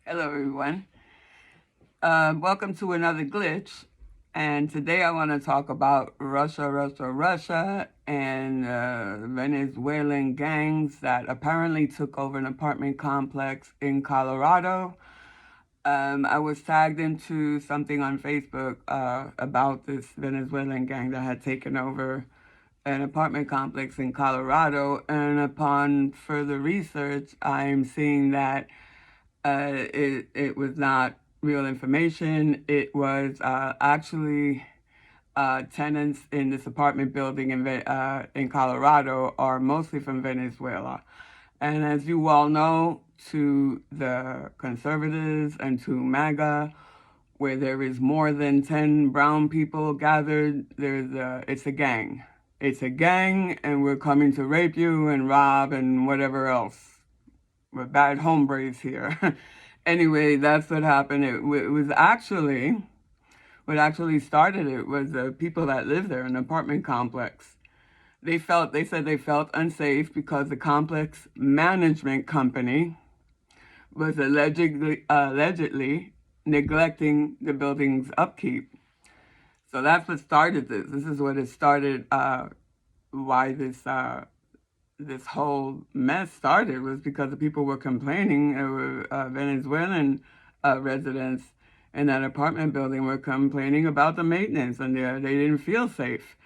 Hello, everyone. Welcome to another glitch. And today I want to talk about Russia, and Venezuelan gangs that apparently took over an apartment complex in Colorado. I was tagged into something on Facebook about this Venezuelan gang that had taken over an apartment complex in Colorado. And upon further research, I'm seeing that it was not real information. It was actually tenants in this apartment building in Colorado are mostly from Venezuela. And as you all know, to the conservatives and to MAGA, where there is more than 10 brown people gathered, it's a gang. It's a gang, and we're coming to rape you and rob and whatever else. We're bad hombres here. Anyway, that's what happened. It was actually, what actually started it was the people that live there in the apartment complex. They said they felt unsafe because the complex management company was allegedly neglecting the building's upkeep. So that's what started this. This is what it started, why this whole mess started was because the people were complaining. There were Venezuelan residents in that apartment building were complaining about the maintenance, and they didn't feel safe.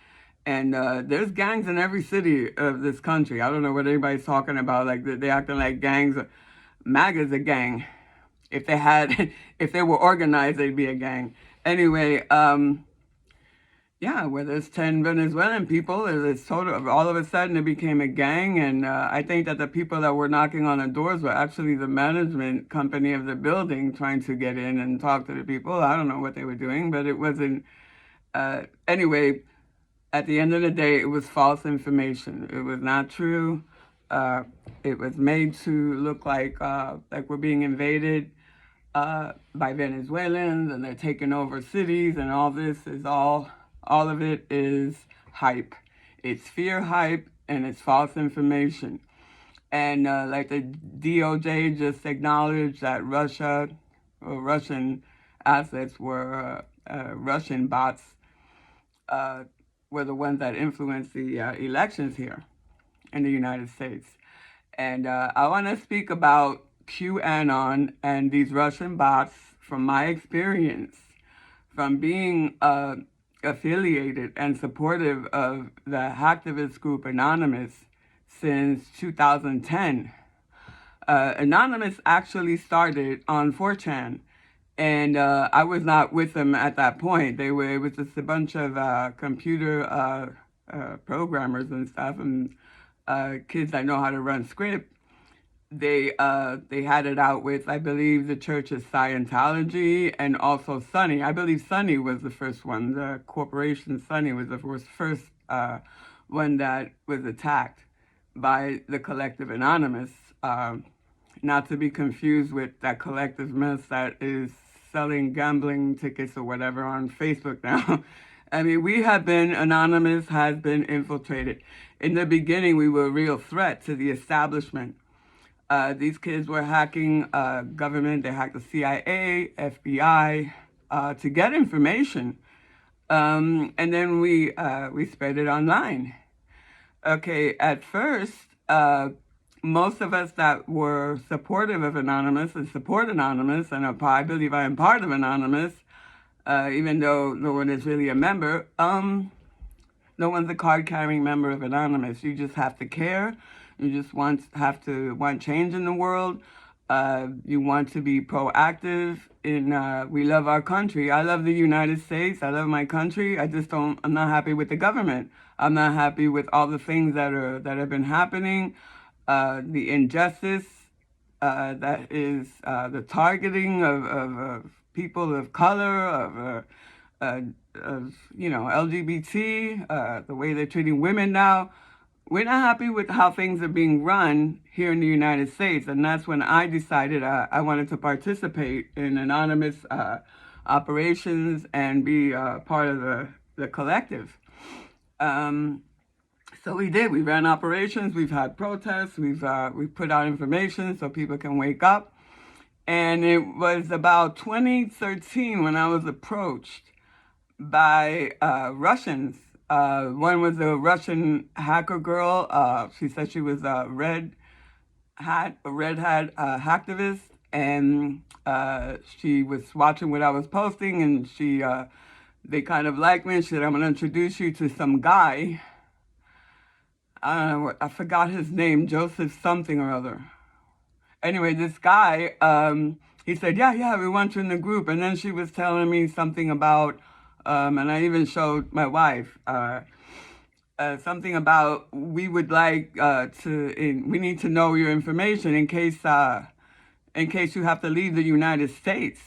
And there's gangs in every city of this country. I don't know what anybody's talking about. Like they acting like gangs. MAGA's a gang. If they had, if they were organized, they'd be a gang. Anyway, yeah, where there's 10 Venezuelan people, it's total, all of a sudden it became a gang. And I think that the people that were knocking on the doors were actually the management company of the building trying to get in and talk to the people. I don't know what they were doing, but it wasn't. Anyway, at the end of the day, it was false information. It was not true. It was made to look like we're being invaded by Venezuelans and they're taking over cities, and all of it is hype. It's fear hype and it's false information. And like the DOJ just acknowledged that Russia or Russian assets were Russian bots uh, were the ones that influenced the elections here in the United States. And I want to speak about QAnon and these Russian bots from my experience, from being affiliated and supportive of the hacktivist group Anonymous since 2010. Anonymous actually started on 4chan, and I was not with them at that point. It was just a bunch of computer programmers and stuff, and kids that know how to run script. They had it out with, I believe, the Church of Scientology and also Sunny. I believe Sunny was the first one. The corporation Sunny was the first one that was attacked by the collective Anonymous. Not to be confused with that collective mess that is selling gambling tickets or whatever on Facebook now. I mean, Anonymous has been infiltrated. In the beginning, we were a real threat to the establishment. These kids were hacking government. They hacked the CIA, FBI, to get information. And then we spread it online. Okay, at first, most of us that were supportive of Anonymous and support Anonymous, and I believe I am part of Anonymous, even though no one is really a member, no one's a card-carrying member of Anonymous. You just have to care. You just want change in the world. You want to be proactive we love our country. I love the United States. I love my country. I'm not happy with the government. I'm not happy with all the things that have been happening. The injustice, that is the targeting of people of color, of LGBT, the way they're treating women now. We're not happy with how things are being run here in the United States, and that's when I decided I wanted to participate in anonymous operations and be part of the collective. So we did. We ran operations. We've had protests. We've put out information so people can wake up. And it was about 2013 when I was approached by Russians. One was a Russian hacker girl. She said she was a red hat hacktivist, and she was watching what I was posting, and they kind of liked me. And she said, "I'm going to introduce you to some guy. I don't know, I forgot his name, Joseph something or other. Anyway, this guy, he said, yeah, we want you in the group." And then she was telling me something about, and I even showed my wife, something about we would like we need to know your information in case you have to leave the United States.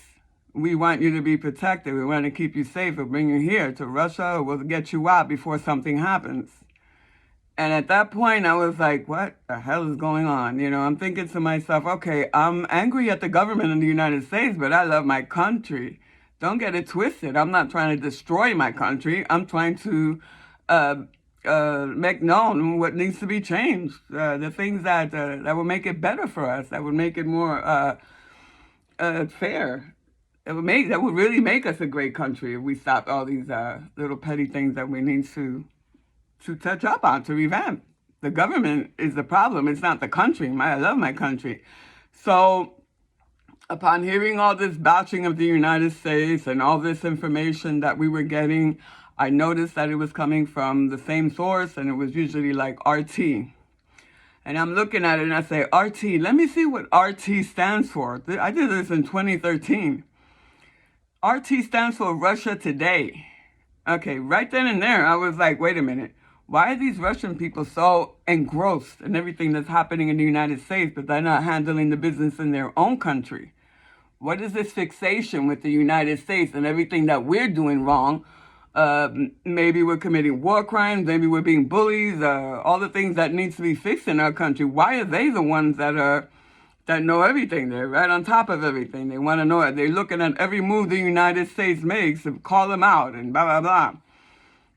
We want you to be protected. We want to keep you safe. We'll bring you here to Russia, or we'll get you out before something happens. And at that point, I was like, what the hell is going on? You know, I'm thinking to myself, okay, I'm angry at the government in the United States, but I love my country. Don't get it twisted. I'm not trying to destroy my country. I'm trying to make known what needs to be changed. The things that will make it better for us, that would make it more fair. That would really make us a great country if we stopped all these little petty things that we need to touch up on, to revamp. The government is the problem. It's not the country. I love my country. So upon hearing all this bashing of the United States and all this information that we were getting, I noticed that it was coming from the same source, and it was usually like RT. And I'm looking at it and I say, RT, let me see what RT stands for. I did this in 2013. RT stands for Russia Today. Okay, right then and there, I was like, wait a minute. Why are these Russian people so engrossed in everything that's happening in the United States, but they're not handling the business in their own country? What is this fixation with the United States and everything that we're doing wrong? Maybe we're committing war crimes, maybe we're being bullies, all the things that needs to be fixed in our country. Why are they the ones that know everything? They're right on top of everything. They want to know it. They're looking at every move the United States makes to call them out and blah, blah, blah.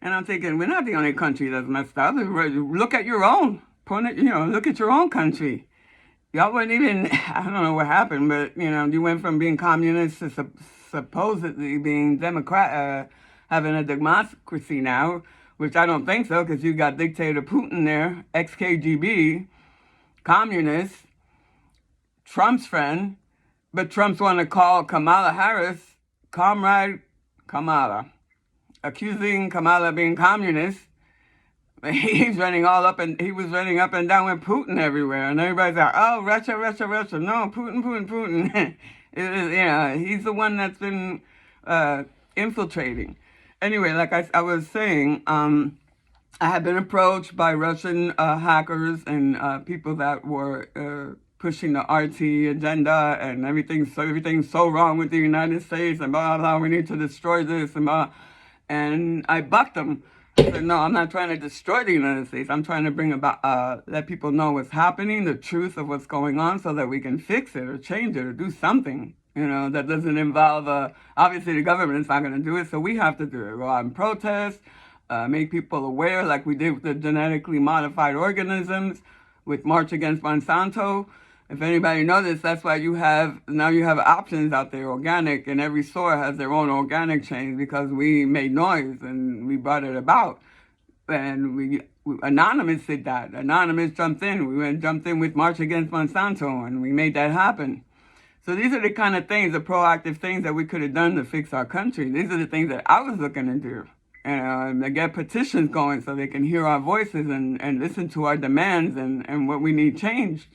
And I'm thinking, we're not the only country that's messed up. Look at your own. Look at your own country. Y'all weren't even, I don't know what happened, but, you went from being communist to supposedly being Democrat, having a democracy now, which I don't think so, because you got dictator Putin there, ex-KGB, communist, Trump's friend, but Trump's want to call Kamala Harris, Comrade Kamala, accusing Kamala of being communist. He's running he was running up and down with Putin everywhere, and everybody's like, oh, Russia, Russia, Russia. No, Putin. He's the one that's been infiltrating. Anyway, like I was saying, I had been approached by Russian hackers and people that were pushing the RT agenda, and everything's so wrong with the United States, and blah, blah, we need to destroy this, and blah. And I bucked them. I said, no, I'm not trying to destroy the United States. I'm trying to bring about, let people know what's happening, the truth of what's going on, so that we can fix it or change it or do something, that doesn't involve, obviously the government is not going to do it, so we have to do it. Go out and protest, make people aware, like we did with the genetically modified organisms, with March Against Monsanto. If anybody knows this, that's why you have options out there, organic, and every store has their own organic chain, because we made noise and we brought it about. And Anonymous did that. Anonymous jumped in. We jumped in with March Against Monsanto, and we made that happen. So these are the kind of things, the proactive things that we could have done to fix our country. These are the things that I was looking to do. And to get petitions going so they can hear our voices and listen to our demands and what we need changed.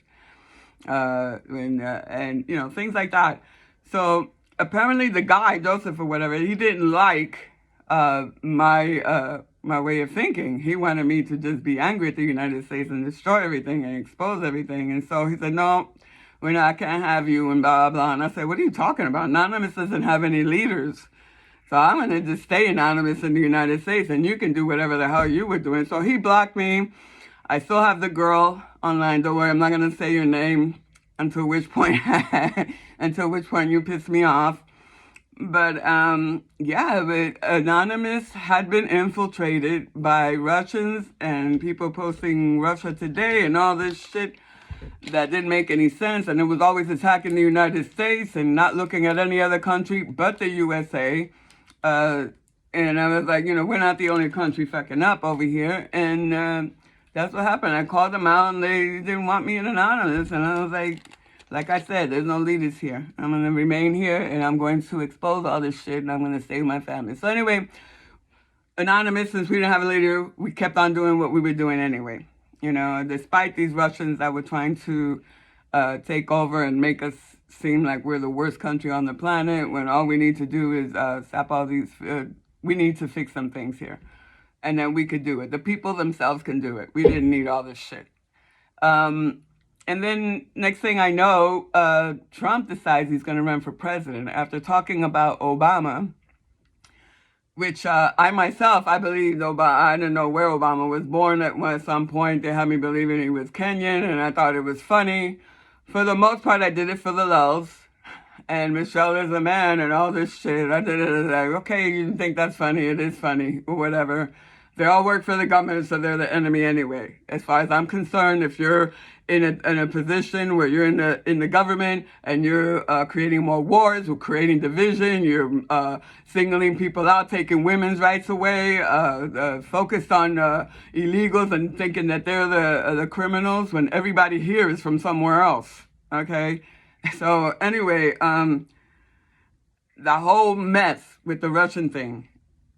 And things like that. So apparently the guy, Joseph or whatever, he didn't like my way of thinking. He wanted me to just be angry at the United States and destroy everything and expose everything. And so he said, no, I can't have you, and blah, blah. And I said, what are you talking about? Anonymous doesn't have any leaders. So I'm going to just stay anonymous in the United States, and you can do whatever the hell you were doing. So he blocked me. I still have the girl online. Don't worry, I'm not going to say your name until which point you piss me off. But but Anonymous had been infiltrated by Russians and people posting Russia Today and all this shit. that didn't make any sense, and it was always attacking the United States and not looking at any other country but the USA. And I was like, we're not the only country fucking up over here. And that's what happened. I called them out, and they didn't want me in anonymous. And I was like I said, there's no leaders here. I'm going to remain here, and I'm going to expose all this shit, and I'm going to save my family. So anyway, anonymous, since we didn't have a leader, we kept on doing what we were doing anyway. Despite these Russians that were trying to take over and make us seem like we're the worst country on the planet, when all we need to do is stop all these, we need to fix some things here. And then we could do it. The people themselves can do it. We didn't need all this shit. And then next thing I know, Trump decides he's going to run for president after talking about Obama, which I myself, I believed Obama. I didn't know where Obama was born at some point. They had me believing he was Kenyan, and I thought it was funny. For the most part, I did it for the lulz. And Michelle is a man and all this shit. I did it like, okay, you think that's funny. It is funny, or whatever. They all work for the government, so they're the enemy anyway. As far as I'm concerned, if you're in a position where you're in the government and you're creating more wars, or creating division, you're singling people out, taking women's rights away, focused on illegals and thinking that they're the criminals when everybody here is from somewhere else. Okay, so anyway, the whole mess with the Russian thing,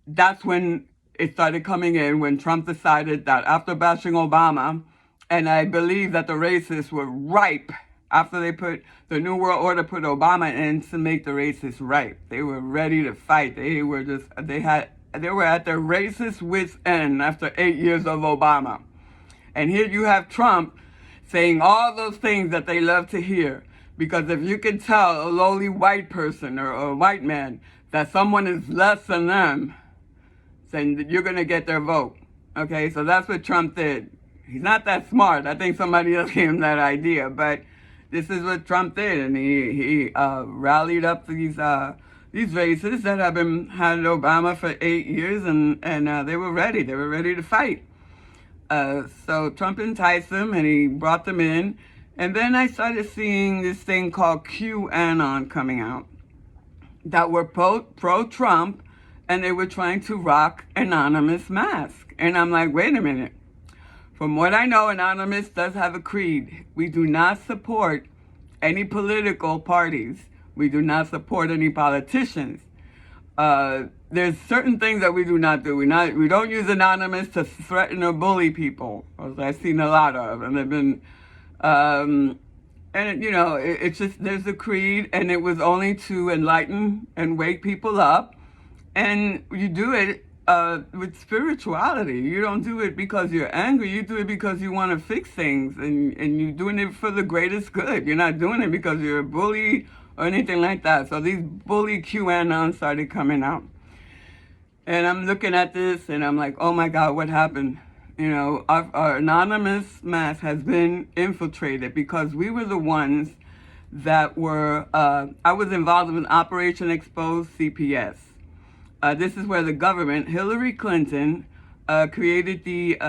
that's when it started coming in, when Trump decided that after bashing Obama, and I believe that the racists were ripe after they put the New World Order, put Obama in to make the racists ripe. They were ready to fight. They were at their racist wit's end after 8 years of Obama. And here you have Trump saying all those things that they love to hear. Because if you can tell a lowly white person or a white man that someone is less than them, then you're going to get their vote. Okay, so that's what Trump did. He's not that smart. I think somebody else gave him that idea, but this is what Trump did, and he rallied up these racists that had Obama for 8 years, and they were ready. They were ready to fight. So Trump enticed them, and he brought them in, and then I started seeing this thing called QAnon coming out that were pro-Trump, and they were trying to rock anonymous masks. And I'm like, wait a minute. From what I know, Anonymous does have a creed. We do not support any political parties. We do not support any politicians. There's certain things that we do not do. We don't use Anonymous to threaten or bully people, as I've seen a lot of, and they've been, it's just, there's a creed, and it was only to enlighten and wake people up, and you do it with spirituality. You don't do it because you're angry. You do it because you want to fix things, and you're doing it for the greatest good. You're not doing it because you're a bully or anything like that. So these bully QAnon started coming out. And I'm looking at this, and I'm like, oh my God, what happened? Our anonymous mass has been infiltrated because we were the ones that were, I was involved in Operation Expose CPS. This is where the government, Hillary Clinton, created the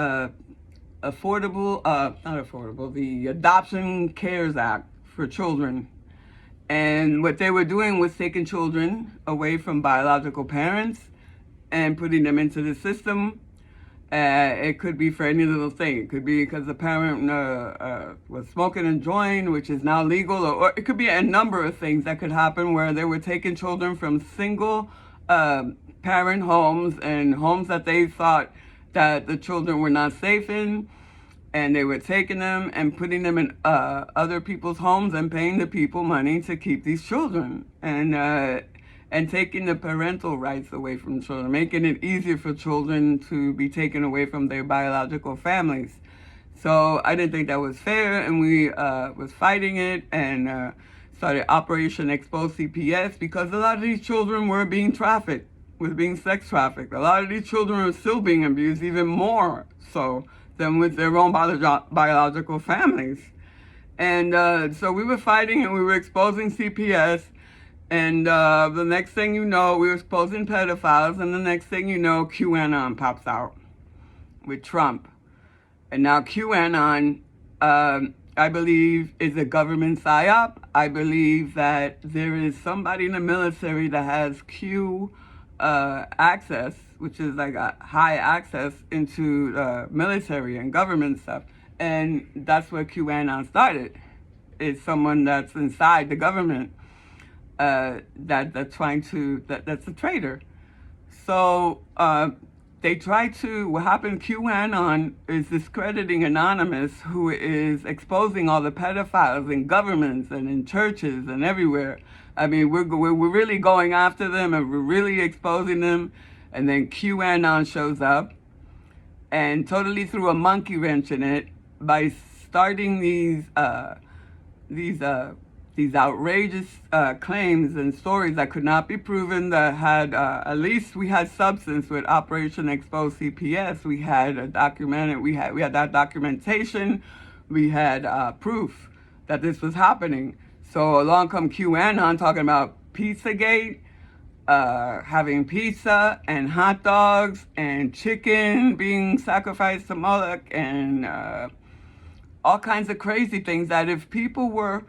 the Adoption Cares Act for children. And what they were doing was taking children away from biological parents and putting them into the system. It could be for any little thing. It could be because the parent was smoking a joint, which is now legal, or it could be a number of things that could happen where they were taking children from single parent homes and homes that they thought that the children were not safe in, and they were taking them and putting them in other people's homes and paying the people money to keep these children, and taking the parental rights away from children, making it easier for children to be taken away from their biological families. So I didn't think that was fair, and we was fighting it, and started Operation Expose CPS, because a lot of these children were being trafficked, was being sex trafficked. A lot of these children are still being abused, even more so than with their own biological families. And so we were fighting, and we were exposing CPS, and the next thing you know, we were exposing pedophiles, and the next thing you know, QAnon pops out with Trump. And now QAnon I believe is a government psyop. I believe that there is somebody in the military that has Q access, which is like a high access into military and government stuff. And that's where QAnon started. Is someone that's inside the government that's trying to that's a traitor. So they try to, what happened, QAnon is discrediting Anonymous, who is exposing all the pedophiles in governments and in churches and everywhere. I mean, we're really going after them and we're really exposing them. And then QAnon shows up and totally threw a monkey wrench in it by starting these outrageous claims and stories that could not be proven, that had, at least we had substance with Operation Expose CPS. We had we had that documentation. We had proof that this was happening. So along come QAnon talking about Pizzagate, having pizza and hot dogs and chicken being sacrificed to Moloch, and all kinds of crazy things that if people were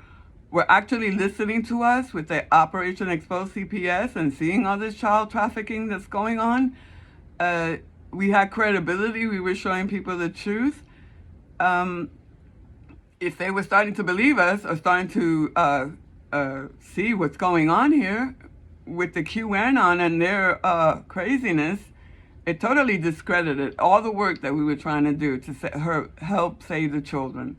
actually listening to us with the Operation Expose CPS and seeing all this child trafficking that's going on, we had credibility. We were showing people the truth. If they were starting to believe us or starting to see what's going on here with the QAnon and their craziness, it totally discredited all the work that we were trying to do to help save the children,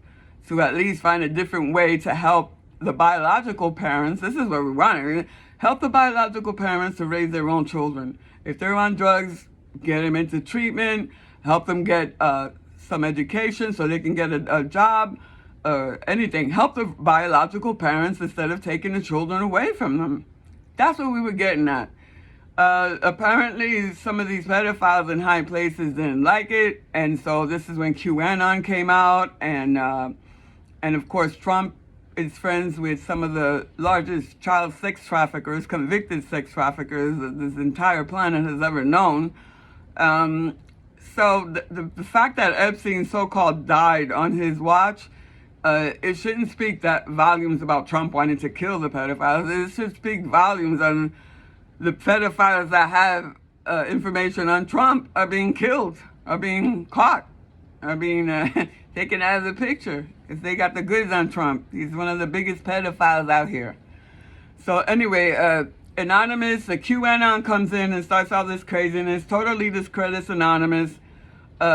to at least find a different way to help the biological parents. This is what we want. Help the biological parents to raise their own children. If they're on drugs, get them into treatment, help them get some education so they can get a job, anything. Help the biological parents instead of taking the children away from them. That's what we were getting at. Apparently, some of these pedophiles in high places didn't like it, and so this is when QAnon came out, and of course Trump is friends with some of the largest child sex traffickers, convicted sex traffickers that this entire planet has ever known. So the fact that Epstein so-called died on his watch, it shouldn't speak that volumes about Trump wanting to kill the pedophiles. It should speak volumes on the pedophiles that have information on Trump are being killed, are being caught, are being taken out of the picture. If they got the goods on Trump, he's one of the biggest pedophiles out here. So anyway, Anonymous, the QAnon comes in and starts all this craziness, totally discredits Anonymous,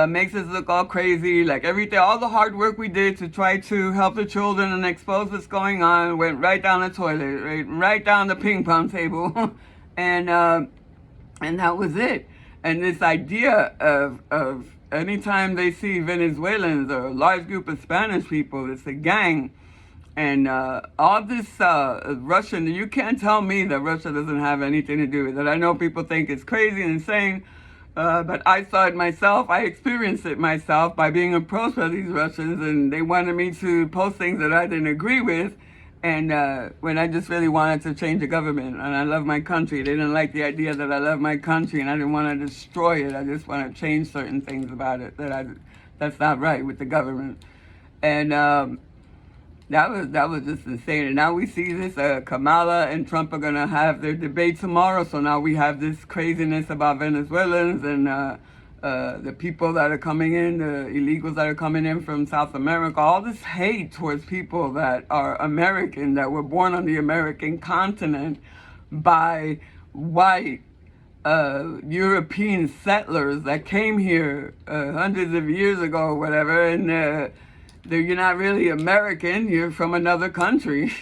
makes us look all crazy, like everything, all the hard work we did to try to help the children and expose what's going on went right down the toilet, right down the ping pong table, and that was it. And this idea of anytime they see Venezuelans or a large group of Spanish people, it's a gang. And all this Russian, you can't tell me that Russia doesn't have anything to do with it. I know people think it's crazy and insane, but I saw it myself. I experienced it myself by being approached by these Russians, and they wanted me to post things that I didn't agree with. And when I just really wanted to change the government, and I love my country. They didn't like the idea that I love my country, and I didn't want to destroy it. I just want to change certain things about it that's not right with the government. And that was just insane. And now we see this, Kamala and Trump are going to have their debate tomorrow. So now we have this craziness about Venezuelans and the people that are coming in, the illegals that are coming in from South America, all this hate towards people that are American, that were born on the American continent by white European settlers that came here hundreds of years ago or whatever, and you're not really American, you're from another country,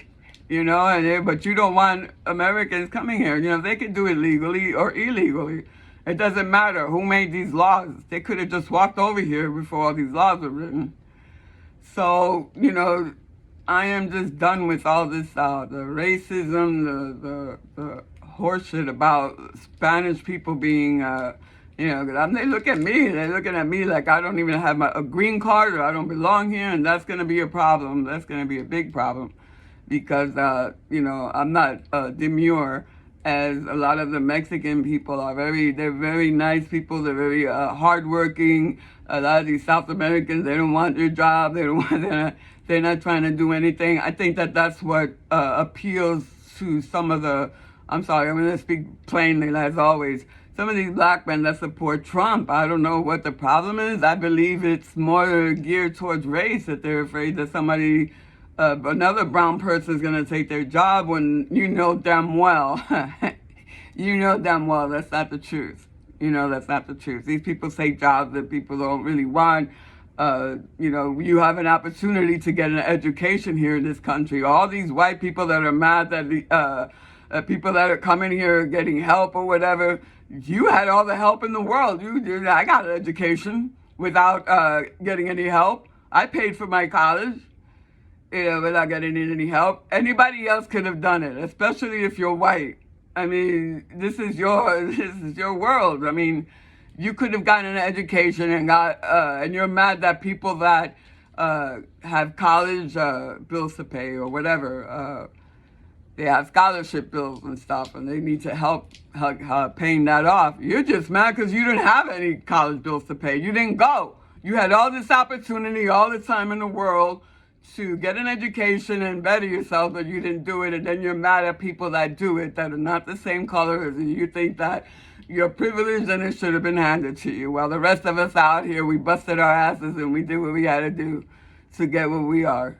you know, but you don't want Americans coming here. You know, they could do it legally or illegally. It doesn't matter who made these laws. They could have just walked over here before all these laws were written. So, you know, I am just done with all this, the racism, the horseshit about Spanish people being, you know, they look at me, they're looking at me like I don't even have a green card or I don't belong here, and that's going to be a problem. That's going to be a big problem because, you know, I'm not demure, as a lot of the Mexican people are. They're very nice people. They're very hardworking. A lot of these South Americans, they don't want their job. They don't want They're not trying to do anything. I think that that's what appeals to some of the, I'm sorry, I'm going to speak plainly as always, some of these black men that support Trump. I don't know what the problem is. I believe it's more geared towards race, that they're afraid that somebody, another brown person is going to take their job when you know damn well, you know damn well that's not the truth. You know that's not the truth. These people take jobs that people don't really want. You know, you have an opportunity to get an education here in this country. All these white people that are mad that the people that are coming here getting help or whatever, you had all the help in the world. I got an education without getting any help. I paid for my college, you know, without getting any help. Anybody else could have done it, especially if you're white. I mean, this is your world. I mean, you could have gotten an education and and you're mad that people that have college bills to pay or whatever, they have scholarship bills and stuff, and they need to help paying that off. You're just mad because you didn't have any college bills to pay. You didn't go. You had all this opportunity, all the time in the world to get an education and better yourself, but you didn't do it, and then you're mad at people that do it, that are not the same color as you. You think that you're privileged and it should have been handed to you. While the rest of us out here, we busted our asses and we did what we had to do to get where we are.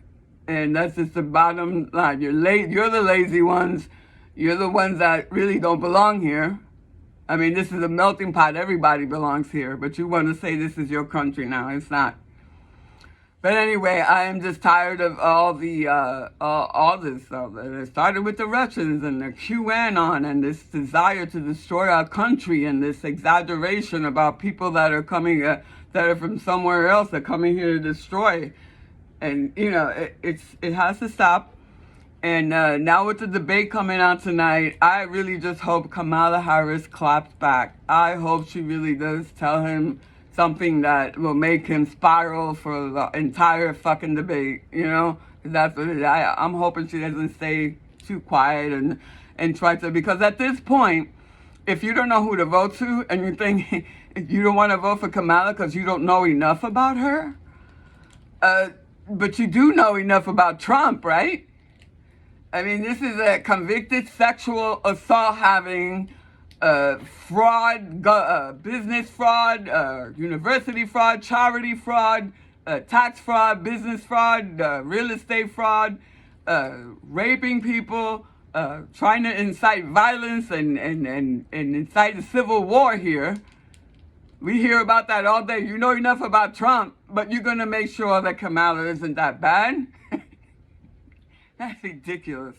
And that's just the bottom line. You're the lazy ones. You're the ones that really don't belong here. I mean, this is a melting pot. Everybody belongs here. But you want to say this is your country now. It's not. But anyway, I am just tired of all this stuff. It started with the Russians and the QAnon and this desire to destroy our country and this exaggeration about people that are coming, that are from somewhere else, that are coming here to destroy. And, you know, it has to stop. And now with the debate coming out tonight, I really just hope Kamala Harris claps back. I hope she really does tell him something that will make him spiral for the entire fucking debate, you know? That's what it is. I'm hoping she doesn't stay too quiet and try to, because at this point, if you don't know who to vote to and you think you don't want to vote for Kamala because you don't know enough about her, but you do know enough about Trump, right? I mean, this is a convicted sexual assault having fraud, business fraud, university fraud, charity fraud, tax fraud, business fraud, real estate fraud, raping people, trying to incite violence and incite a civil war here. We hear about that all day. You know enough about Trump, but you're going to make sure that Kamala isn't that bad? That's ridiculous.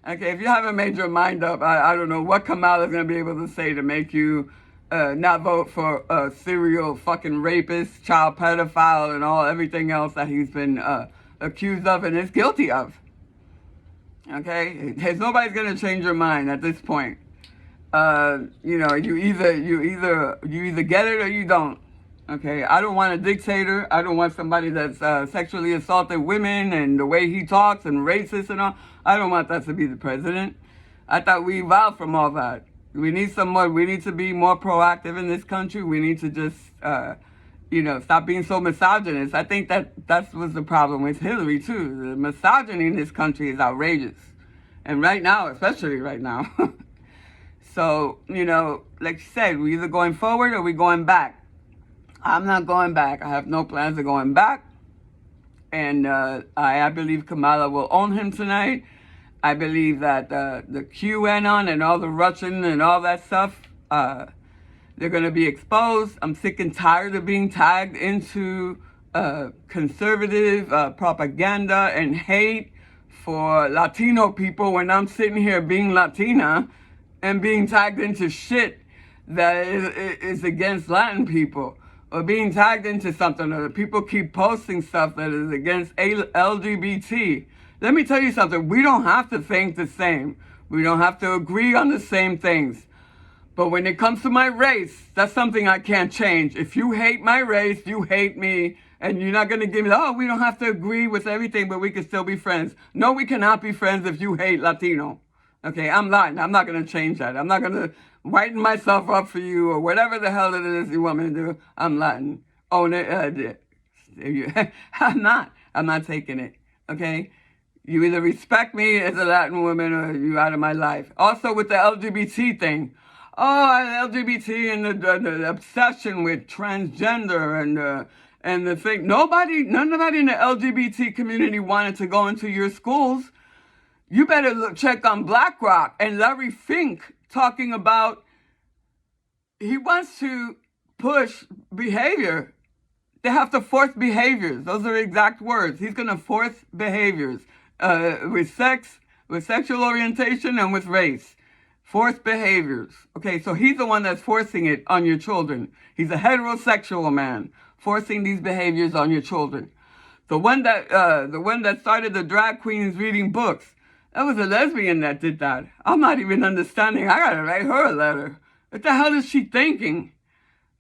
Okay, if you haven't made your mind up, I don't know what Kamala's going to be able to say to make you not vote for a serial fucking rapist, child pedophile, and everything else that he's been accused of and is guilty of. Okay? Nobody's going to change your mind at this point. You know, you either get it or you don't. Okay, I don't want a dictator. I don't want somebody that's sexually assaulted women and the way he talks and racist and all. I don't want that to be the president. I thought we evolved from all that. We need some more. We need to be more proactive in this country. We need to just, you know, stop being so misogynist. I think that was the problem with Hillary too. The misogyny in this country is outrageous, and right now, especially right now. So, you know, like you said, we're either going forward or we're going back. I'm not going back. I have no plans of going back. And I believe Kamala will own him tonight. I believe that the QAnon and all the Russian and all that stuff, they're going to be exposed. I'm sick and tired of being tagged into conservative propaganda and hate for Latino people when I'm sitting here being Latina and being tagged into shit that is against Latin people. Or being tagged into something, or people keep posting stuff that is against LGBT. Let me tell you something. We don't have to think the same. We don't have to agree on the same things. But when it comes to my race, that's something I can't change. If you hate my race, you hate me. And you're not going to give me, oh, we don't have to agree with everything, but we can still be friends. No, we cannot be friends if you hate Latino. Okay, I'm lying. I'm not going to change that. I'm not going to whiten myself up for you or whatever the hell it is you want me to do. I'm Latin. Own it. I'm not taking it. Okay? You either respect me as a Latin woman or you out of my life. Also with the LGBT thing. Oh, LGBT and the obsession with transgender and the thing. Nobody in the LGBT community wanted to go into your schools. You better check on BlackRock and Larry Fink talking about he wants to push behavior. They have to force behaviors. Those are exact words. He's going to force behaviors with sex, with sexual orientation, and with race. Forced behaviors. Okay, so he's the one that's forcing it on your children. He's a heterosexual man forcing these behaviors on your children. The one that started the drag queens reading books, that was a lesbian that did that. I'm not even understanding. I gotta write her a letter. What the hell is she thinking?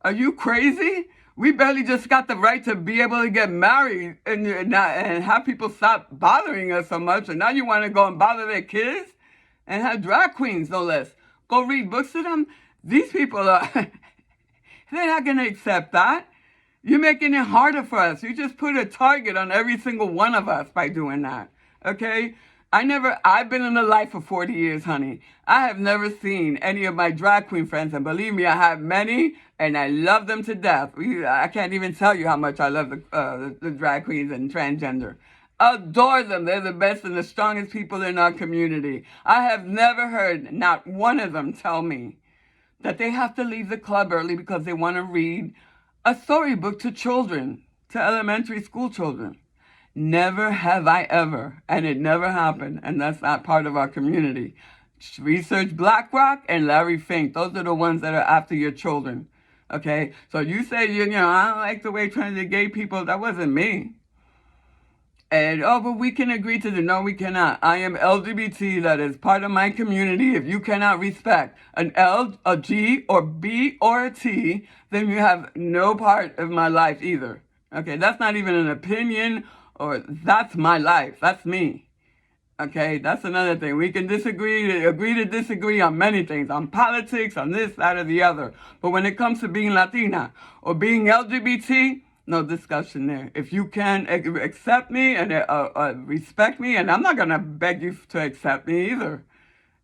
Are you crazy? We barely just got the right to be able to get married and have people stop bothering us so much. And now you want to go and bother their kids and have drag queens, no less. Go read books to them. These people are, they're not going to accept that. You're making it harder for us. You just put a target on every single one of us by doing that. Okay? I've been in the life for 40 years, honey. I have never seen any of my drag queen friends, and believe me, I have many, and I love them to death. I can't even tell you how much I love the drag queens and transgender. Adore them. They're the best and the strongest people in our community. I have never heard not one of them tell me that they have to leave the club early because they want to read a storybook to children, to elementary school children. Never have I ever, and it never happened, and that's not part of our community. Research BlackRock and Larry Fink. Those are the ones that are after your children. Okay? So you say, I don't like the way transgender gay people, that wasn't me. And, but we can agree to no, we cannot. I am LGBT, that is part of my community. If you cannot respect an L, a G, or B, or a T, then you have no part of my life either. Okay? That's not even an opinion, or that's my life. That's me. Okay, that's another thing. We can agree to disagree on many things, on politics, on this, that, or the other. But when it comes to being Latina or being LGBT, no discussion there. If you can accept me and respect me, and I'm not going to beg you to accept me either.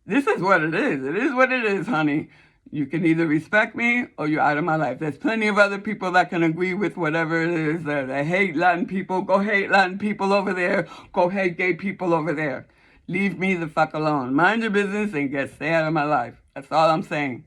This is what it is. It is what it is, honey. You can either respect me or you're out of my life. There's plenty of other people that can agree with whatever it is. They hate Latin people. Go hate Latin people over there. Go hate gay people over there. Leave me the fuck alone. Mind your business and stay out of my life. That's all I'm saying.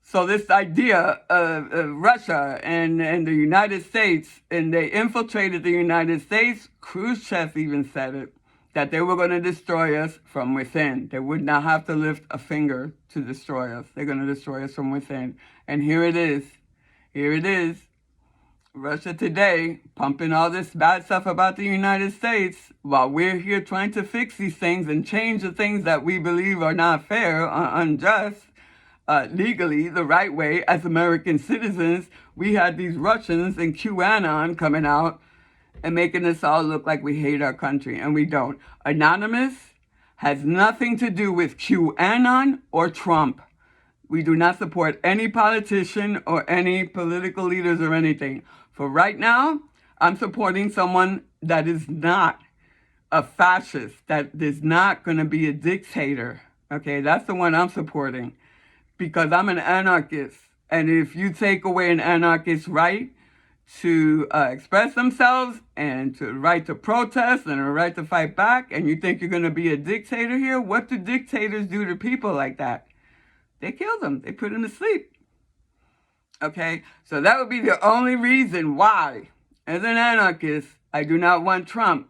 So this idea of Russia and the United States, and they infiltrated the United States, Khrushchev even said it, that they were going to destroy us from within. They would not have to lift a finger to destroy us. They're going to destroy us from within. And here it is. Here it is. Russia today pumping all this bad stuff about the United States while we're here trying to fix these things and change the things that we believe are not fair, unjust, legally, the right way as American citizens. We had these Russians and QAnon coming out and making us all look like we hate our country, and we don't. Anonymous has nothing to do with QAnon or Trump. We do not support any politician or any political leaders or anything. For right now, I'm supporting someone that is not a fascist, that is not going to be a dictator. Okay, that's the one I'm supporting, because I'm an anarchist. And if you take away an anarchist's right to express themselves and to right to protest and a right to fight back, and you think you're going to be a dictator here, what do dictators do to people like that? They kill them. They put them to sleep. Okay? So that would be the only reason why, as an anarchist, I do not want Trump.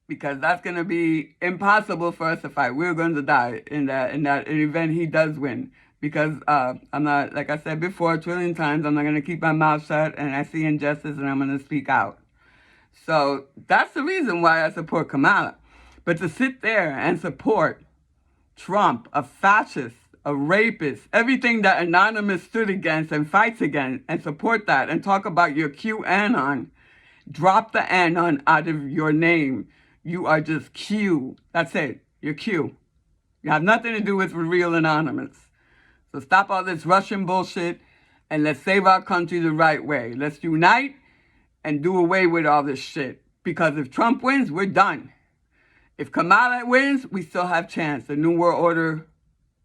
Because that's going to be impossible for us to fight. We're going to die in that event he does win. Because I'm not, like I said before a trillion times, I'm not going to keep my mouth shut, and I see injustice and I'm going to speak out. So that's the reason why I support Kamala. But to sit there and support Trump, a fascist, a rapist, everything that Anonymous stood against and fights against, and support that and talk about your QAnon, drop the anon out of your name. You are just Q. That's it. You're Q. You have nothing to do with real Anonymous. So stop all this Russian bullshit and let's save our country the right way. Let's unite and do away with all this shit. Because if Trump wins, we're done. If Kamala wins, we still have chance. The New World Order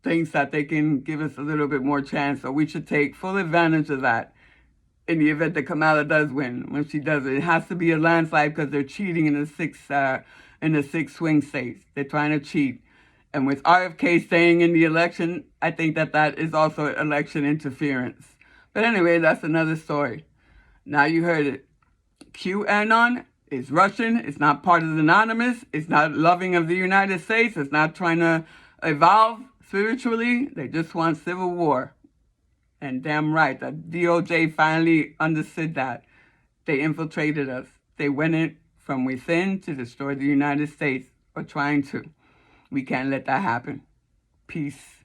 thinks that they can give us a little bit more chance, so we should take full advantage of that in the event that Kamala does win. When she does it, it has to be a landslide because they're cheating in the six swing states. They're trying to cheat. And with RFK staying in the election, I think that that is also election interference. But anyway, that's another story. Now you heard it. QAnon is Russian. It's not part of the Anonymous. It's not loving of the United States. It's not trying to evolve spiritually. They just want civil war. And damn right, the DOJ finally understood that. They infiltrated us. They went in from within to destroy the United States, or trying to. We can't let that happen. Peace.